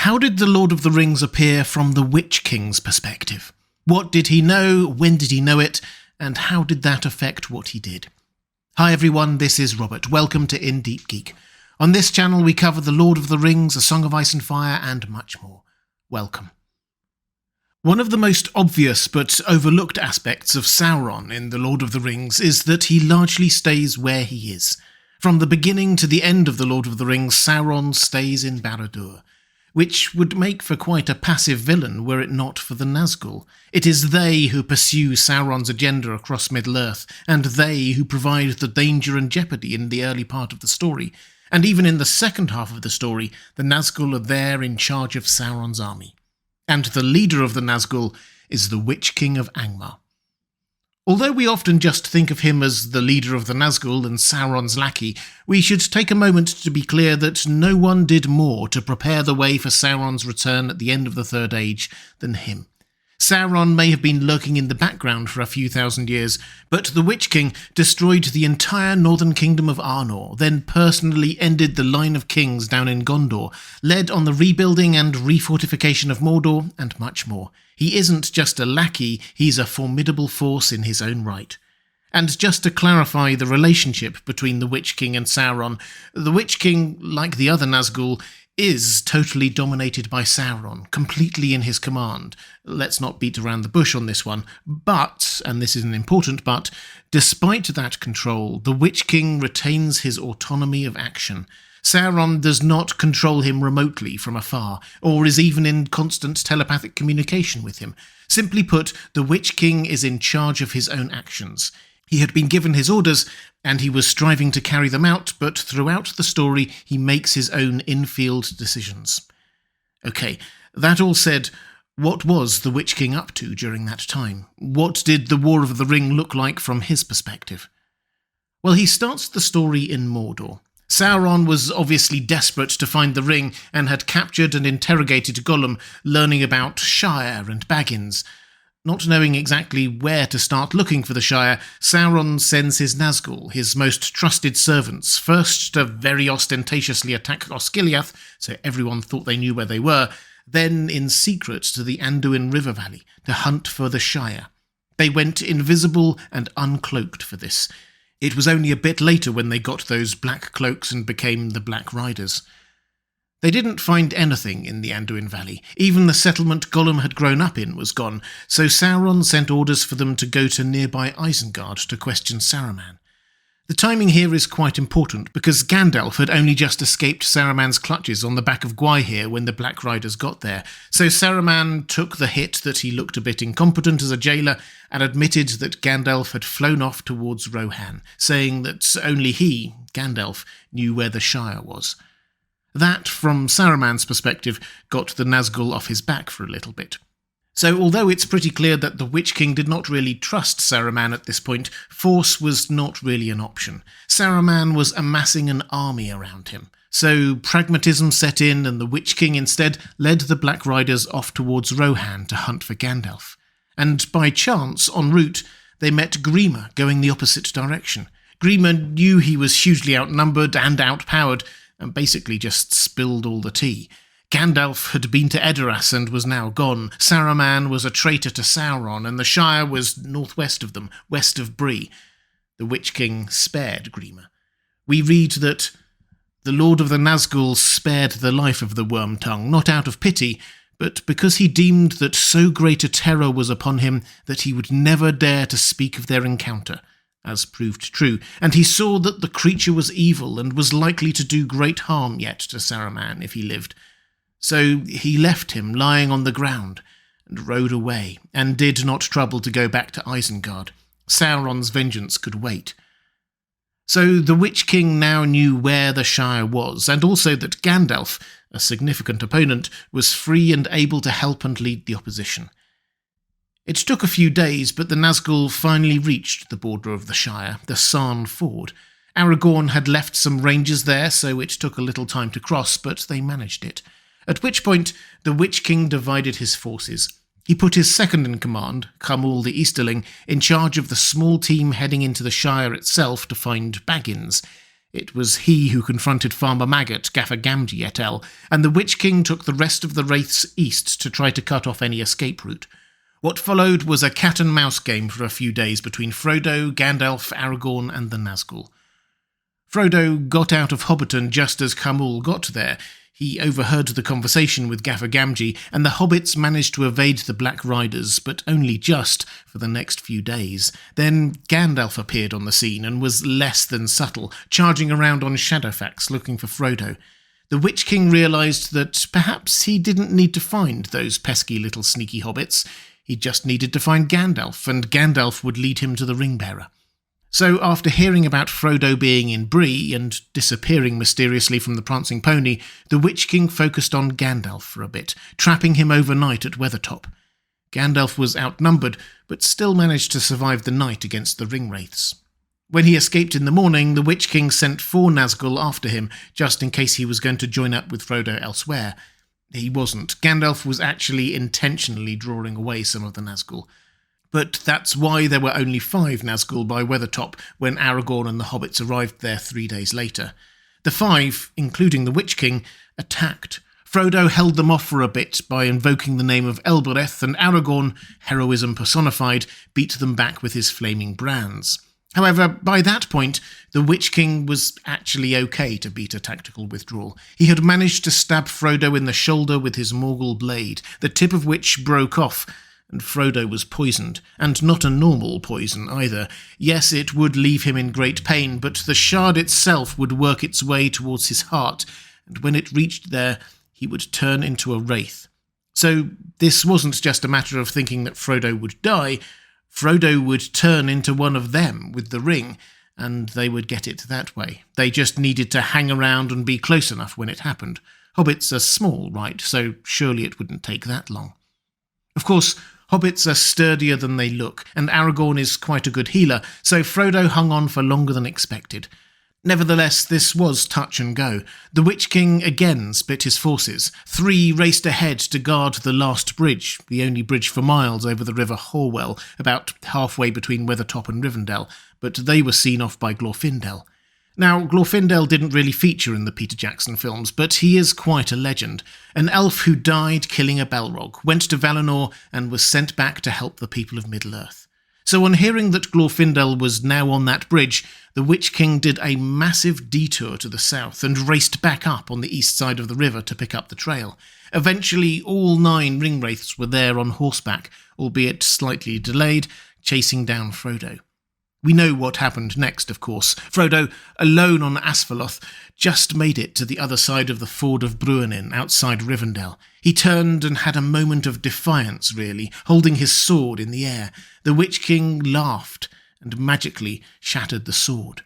How did the Lord of the Rings appear from the Witch King's perspective? What did he know, when did he know it, and how did that affect what he did? Hi everyone, this is Robert. Welcome to In Deep Geek. On this channel we cover The Lord of the Rings, A Song of Ice and Fire, and much more. Welcome. One of the most obvious but overlooked aspects of Sauron in The Lord of the Rings is that he largely stays where he is. From the beginning to the end of The Lord of the Rings, Sauron stays in Barad-dûr, which would make for quite a passive villain were it not for the Nazgul. It is they who pursue Sauron's agenda across Middle-earth, and they who provide the danger and jeopardy in the early part of the story. And even in the second half of the story, the Nazgul are there in charge of Sauron's army. And the leader of the Nazgul is the Witch King of Angmar. Although we often just think of him as the leader of the Nazgul and Sauron's lackey, we should take a moment to be clear that no one did more to prepare the way for Sauron's return at the end of the Third Age than him. Sauron may have been lurking in the background for a few thousand years, but the Witch King destroyed the entire northern kingdom of Arnor, then personally ended the line of kings down in Gondor, led on the rebuilding and refortification of Mordor, and much more. He isn't just a lackey, he's a formidable force in his own right. And just to clarify the relationship between the Witch King and Sauron, the Witch King, like the other Nazgul, is totally dominated by Sauron, completely in his command. Let's not beat around the bush on this one. But, and this is an important but, despite that control, the Witch King retains his autonomy of action. Sauron does not control him remotely from afar, or is even in constant telepathic communication with him. Simply put, the Witch King is in charge of his own actions. He had been given his orders, and he was striving to carry them out, but throughout the story he makes his own in-field decisions. Okay, that all said, what was the Witch King up to during that time? What did the War of the Ring look like from his perspective? Well, he starts the story in Mordor. Sauron was obviously desperate to find the ring and had captured and interrogated Gollum, learning about Shire and Baggins. Not knowing exactly where to start looking for the Shire, Sauron sends his Nazgul, his most trusted servants, first to very ostentatiously attack Osgiliath, so everyone thought they knew where they were, then in secret to the Anduin River Valley to hunt for the Shire. They went invisible and uncloaked for this. It was only a bit later when they got those black cloaks and became the Black Riders. They didn't find anything in the Anduin Valley. Even the settlement Gollum had grown up in was gone, so Sauron sent orders for them to go to nearby Isengard to question Saruman. The timing here is quite important, because Gandalf had only just escaped Saruman's clutches on the back of Gwaihir when the Black Riders got there, so Saruman took the hit that he looked a bit incompetent as a jailer and admitted that Gandalf had flown off towards Rohan, saying that only he, Gandalf, knew where the Shire was. That, from Saruman's perspective, got the Nazgul off his back for a little bit. So although it's pretty clear that the Witch King did not really trust Saruman at this point, force was not really an option. Saruman was amassing an army around him. So pragmatism set in, and the Witch King instead led the Black Riders off towards Rohan to hunt for Gandalf. And by chance, en route, they met Grima going the opposite direction. Grima knew he was hugely outnumbered and outpowered, and basically just spilled all the tea. Gandalf had been to Edoras and was now gone. Saruman was a traitor to Sauron, and the Shire was northwest of them, west of Bree. The Witch King spared Grima. We read that the Lord of the Nazgul spared the life of the Worm-tongue, not out of pity, but because he deemed that so great a terror was upon him that he would never dare to speak of their encounter, as proved true, and he saw that the creature was evil and was likely to do great harm yet to Saruman if he lived. So he left him lying on the ground and rode away, and did not trouble to go back to Isengard. Sauron's vengeance could wait. So the Witch King now knew where the Shire was, and also that Gandalf, a significant opponent, was free and able to help and lead the opposition. It took a few days, but the Nazgul finally reached the border of the Shire, the Sarn Ford. Aragorn had left some rangers there, so it took a little time to cross, but they managed it. At which point, the Witch King divided his forces. He put his second-in-command, Khamul the Easterling, in charge of the small team heading into the Shire itself to find Baggins. It was he who confronted Farmer Maggot, Gaffer Gamgee et al., and the Witch King took the rest of the wraiths east to try to cut off any escape route. What followed was a cat-and-mouse game for a few days between Frodo, Gandalf, Aragorn, and the Nazgul. Frodo got out of Hobbiton just as Khamûl got there. He overheard the conversation with Gaffer Gamgee, and the hobbits managed to evade the Black Riders, but only just for the next few days. Then Gandalf appeared on the scene and was less than subtle, charging around on Shadowfax looking for Frodo. The Witch King realised that perhaps he didn't need to find those pesky little sneaky hobbits. He just needed to find Gandalf, and Gandalf would lead him to the Ringbearer. So after hearing about Frodo being in Bree and disappearing mysteriously from the Prancing Pony, the Witch King focused on Gandalf for a bit, trapping him overnight at Weathertop. Gandalf was outnumbered, but still managed to survive the night against the Ringwraiths. When he escaped in the morning, the Witch King sent 4 Nazgul after him, just in case he was going to join up with Frodo elsewhere. He wasn't. Gandalf was actually intentionally drawing away some of the Nazgul. But that's why there were only 5 Nazgul by Weathertop when Aragorn and the hobbits arrived there 3 days later. The 5, including the Witch King, attacked. Frodo held them off for a bit by invoking the name of Elbereth, and Aragorn, heroism personified, beat them back with his flaming brands. However, by that point, the Witch King was actually okay to beat a tactical withdrawal. He had managed to stab Frodo in the shoulder with his Morgul blade, the tip of which broke off, and Frodo was poisoned, and not a normal poison either. Yes, it would leave him in great pain, but the shard itself would work its way towards his heart, and when it reached there, he would turn into a wraith. So this wasn't just a matter of thinking that Frodo would die. Frodo would turn into one of them with the ring, and they would get it that way. They just needed to hang around and be close enough when it happened. Hobbits are small, right, so surely it wouldn't take that long. Of course, hobbits are sturdier than they look, and Aragorn is quite a good healer, so Frodo hung on for longer than expected. Nevertheless, this was touch and go. The Witch King again split his forces. 3 raced ahead to guard the last bridge, the only bridge for miles over the river Horwell, about halfway between Weathertop and Rivendell, but they were seen off by Glorfindel. Now, Glorfindel didn't really feature in the Peter Jackson films, but he is quite a legend. An elf who died killing a Balrog, went to Valinor, and was sent back to help the people of Middle-earth. So on hearing that Glorfindel was now on that bridge, the Witch King did a massive detour to the south and raced back up on the east side of the river to pick up the trail. Eventually, all 9 Ringwraiths were there on horseback, albeit slightly delayed, chasing down Frodo. We know what happened next, of course. Frodo, alone on Asphalloth, just made it to the other side of the ford of Bruanin, outside Rivendell. He turned and had a moment of defiance, really, holding his sword in the air. The Witch King laughed and magically shattered the sword.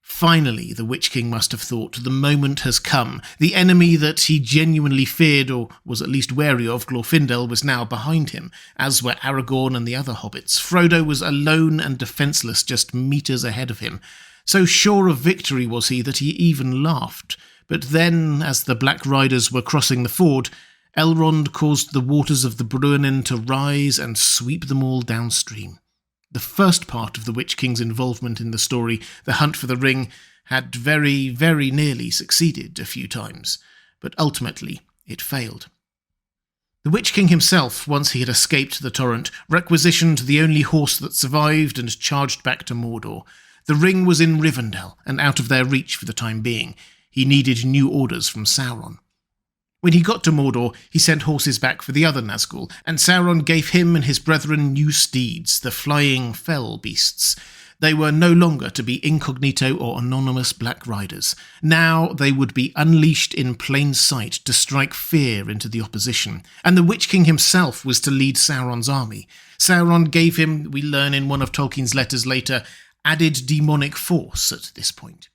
Finally, the Witch King must have thought, the moment has come. The enemy that he genuinely feared, or was at least wary of, Glorfindel, was now behind him, as were Aragorn and the other hobbits. Frodo was alone and defenceless just meters ahead of him. So sure of victory was he that he even laughed. But then, as the Black Riders were crossing the ford, Elrond caused the waters of the Bruanin to rise and sweep them all downstream. The first part of the Witch King's involvement in the story, the hunt for the ring, had very, very nearly succeeded a few times, but ultimately it failed. The Witch King himself, once he had escaped the torrent, requisitioned the only horse that survived and charged back to Mordor. The ring was in Rivendell, and out of their reach for the time being. He needed new orders from Sauron. When he got to Mordor, he sent horses back for the other Nazgul, and Sauron gave him and his brethren new steeds, the flying fell beasts. They were no longer to be incognito or anonymous Black Riders. Now they would be unleashed in plain sight to strike fear into the opposition, and the Witch King himself was to lead Sauron's army. Sauron gave him, we learn in one of Tolkien's letters later, added demonic force at this point.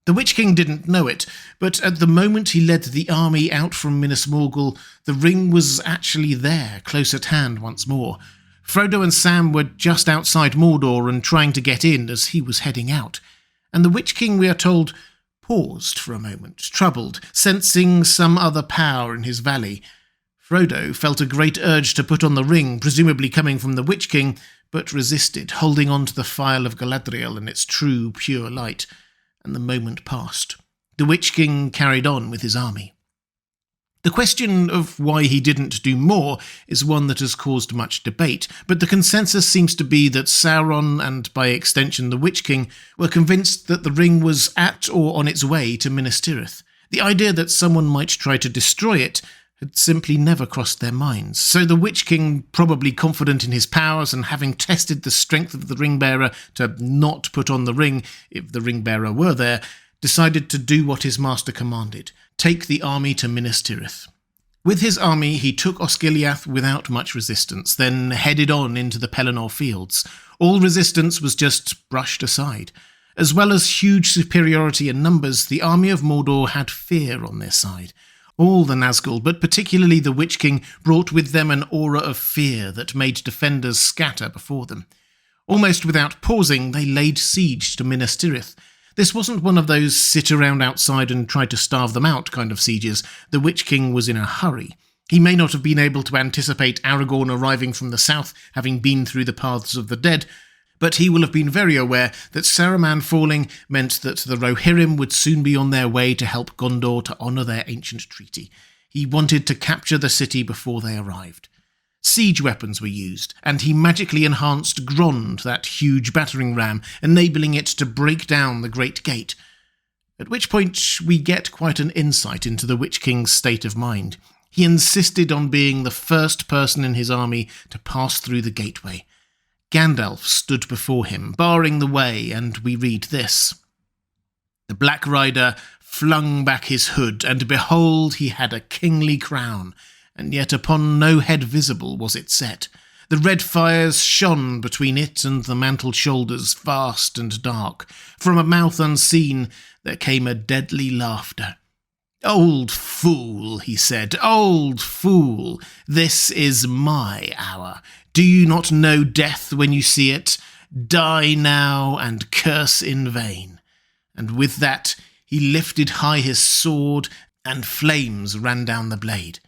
The Witch King didn't know it, but at the moment he led the army out from Minas Morgul, the ring was actually there, close at hand once more. Frodo and Sam were just outside Mordor and trying to get in as he was heading out, and the Witch King, we are told, paused for a moment, troubled, sensing some other power in his valley. Frodo felt a great urge to put on the ring, presumably coming from the Witch King, but resisted, holding on to the phial of Galadriel and its true, pure light. and the moment passed. The Witch King carried on with his army. The question of why he didn't do more is one that has caused much debate, but the consensus seems to be that Sauron, and by extension the Witch King, were convinced that the ring was at or on its way to Minas Tirith. The idea that someone might try to destroy it had simply never crossed their minds, so the Witch King, probably confident in his powers and having tested the strength of the ring-bearer to not put on the ring if the ring-bearer were there, decided to do what his master commanded: take the army to Minas Tirith. With his army, he took Osgiliath without much resistance, then headed on into the Pelennor fields. All resistance was just brushed aside. As well as huge superiority in numbers, the army of Mordor had fear on their side. All the Nazgul, but particularly the Witch King, brought with them an aura of fear that made defenders scatter before them. Almost without pausing, they laid siege to Minas Tirith. This wasn't one of those sit around outside and try to starve them out kind of sieges. The Witch King was in a hurry. He may not have been able to anticipate Aragorn arriving from the south, having been through the paths of the dead, but he will have been very aware that Saruman falling meant that the Rohirrim would soon be on their way to help Gondor to honour their ancient treaty. He wanted to capture the city before they arrived. Siege weapons were used, and he magically enhanced Grond, that huge battering ram, enabling it to break down the Great Gate. At which point we get quite an insight into the Witch King's state of mind. He insisted on being the first person in his army to pass through the gateway. Gandalf stood before him, barring the way, and we read this. The Black Rider flung back his hood, and behold, he had a kingly crown, and yet upon no head visible was it set. The red fires shone between it and the mantled shoulders, vast and dark. From a mouth unseen there came a deadly laughter. "Old fool," he said, "old fool, this is my hour. Do you not know death when you see it? Die now and curse in vain." And with that he lifted high his sword, and flames ran down the blade.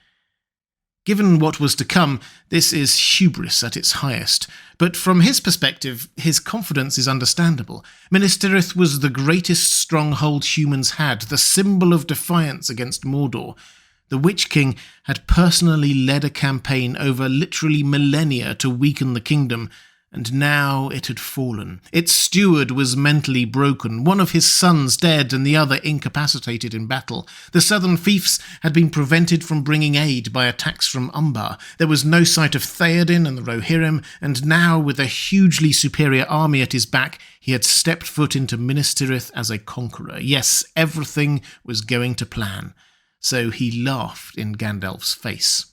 Given what was to come, this is hubris at its highest, but from his perspective, his confidence is understandable. Minas Tirith was the greatest stronghold humans had, the symbol of defiance against Mordor. The Witch King had personally led a campaign over literally millennia to weaken the kingdom, and now it had fallen. Its steward was mentally broken, one of his sons dead and the other incapacitated in battle. The southern fiefs had been prevented from bringing aid by attacks from Umbar. There was no sight of Theoden and the Rohirrim, and now, with a hugely superior army at his back, he had stepped foot into Minas Tirith as a conqueror. Yes, everything was going to plan. So he laughed in Gandalf's face.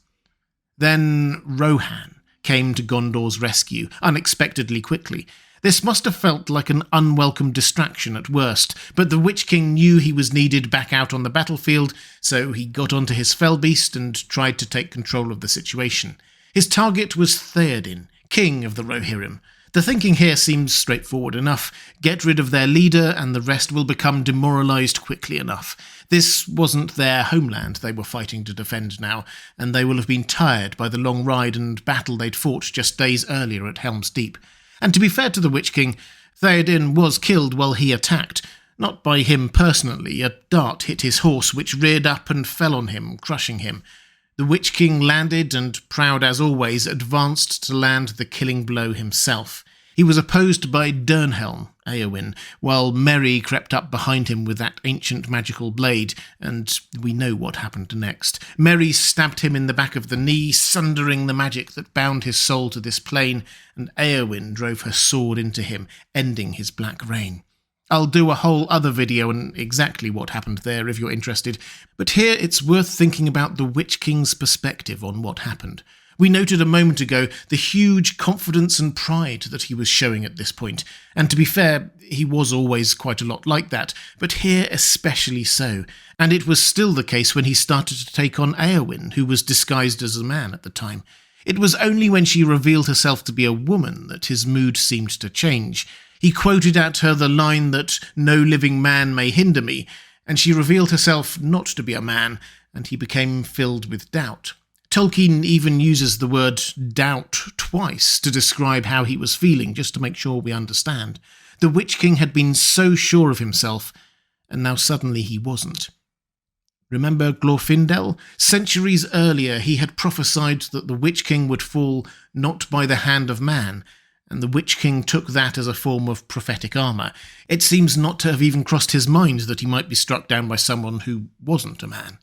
Then Rohan came to Gondor's rescue, unexpectedly quickly. This must have felt like an unwelcome distraction at worst, but the Witch King knew he was needed back out on the battlefield, so he got onto his fellbeast and tried to take control of the situation. His target was Theoden, king of the Rohirrim. The thinking here seems straightforward enough. Get rid of their leader and the rest will become demoralised quickly enough. This wasn't their homeland they were fighting to defend now, and they will have been tired by the long ride and battle they'd fought just days earlier at Helm's Deep. And to be fair to the Witch King, Theoden was killed while he attacked. Not by him personally. A dart hit his horse, which reared up and fell on him, crushing him. The Witch King landed and, proud as always, advanced to land the killing blow himself. He was opposed by Dernhelm, Eowyn, while Merry crept up behind him with that ancient magical blade, and we know what happened next. Merry stabbed him in the back of the knee, sundering the magic that bound his soul to this plane, and Eowyn drove her sword into him, ending his black reign. I'll do a whole other video on exactly what happened there if you're interested, but here it's worth thinking about the Witch King's perspective on what happened. We noted a moment ago the huge confidence and pride that he was showing at this point, and to be fair, he was always quite a lot like that, but here especially so, and it was still the case when he started to take on Eowyn, who was disguised as a man at the time. It was only when she revealed herself to be a woman that his mood seemed to change. He quoted at her the line that "no living man may hinder me," and she revealed herself not to be a man, and he became filled with doubt. Tolkien even uses the word doubt twice to describe how he was feeling, just to make sure we understand. The Witch King had been so sure of himself, and now suddenly he wasn't. Remember Glorfindel? Centuries earlier he had prophesied that the Witch King would fall not by the hand of man, and the Witch King took that as a form of prophetic armour. It seems not to have even crossed his mind that he might be struck down by someone who wasn't a man.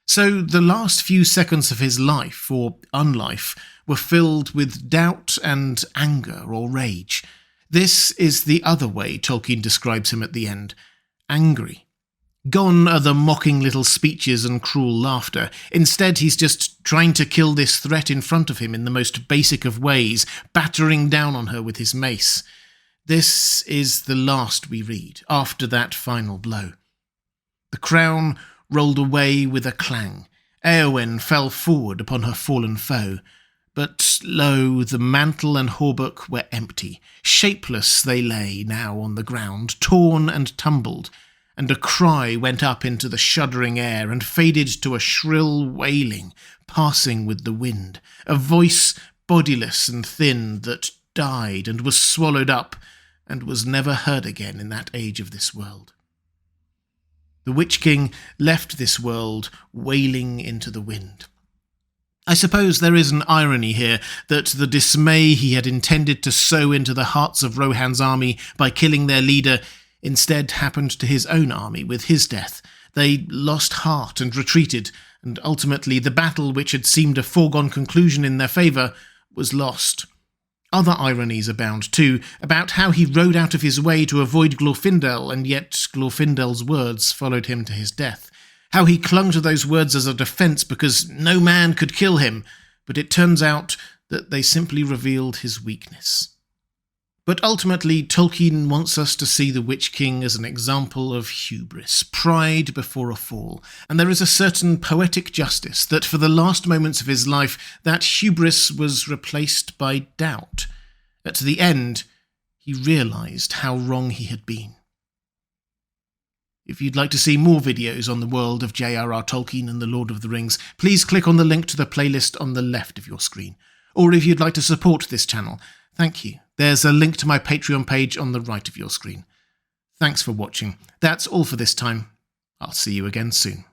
So the last few seconds of his life, or unlife, were filled with doubt and anger or rage. This is the other way Tolkien describes him at the end. Angry. Gone are the mocking little speeches and cruel laughter. Instead, he's just trying to kill this threat in front of him in the most basic of ways, battering down on her with his mace. This is the last we read, after that final blow. The crown rolled away with a clang. Éowyn fell forward upon her fallen foe. But, lo, the mantle and hauberk were empty. Shapeless they lay now on the ground, torn and tumbled, and a cry went up into the shuddering air and faded to a shrill wailing, passing with the wind, a voice bodiless and thin that died and was swallowed up and was never heard again in that age of this world. The Witch King left this world wailing into the wind. I suppose there is an irony here that the dismay he had intended to sow into the hearts of Rohan's army by killing their leader instead happened to his own army with his death. They lost heart and retreated, and ultimately the battle which had seemed a foregone conclusion in their favour was lost. Other ironies abound, too, about how he rode out of his way to avoid Glorfindel, and yet Glorfindel's words followed him to his death. How he clung to those words as a defence because no man could kill him, but it turns out that they simply revealed his weakness. But ultimately, Tolkien wants us to see the Witch King as an example of hubris, pride before a fall, and there is a certain poetic justice that for the last moments of his life, that hubris was replaced by doubt. At the end, he realised how wrong he had been. If you'd like to see more videos on the world of J.R.R. Tolkien and the Lord of the Rings, please click on the link to the playlist on the left of your screen. Or if you'd like to support this channel, thank you. There's a link to my Patreon page on the right of your screen. Thanks for watching. That's all for this time. I'll see you again soon.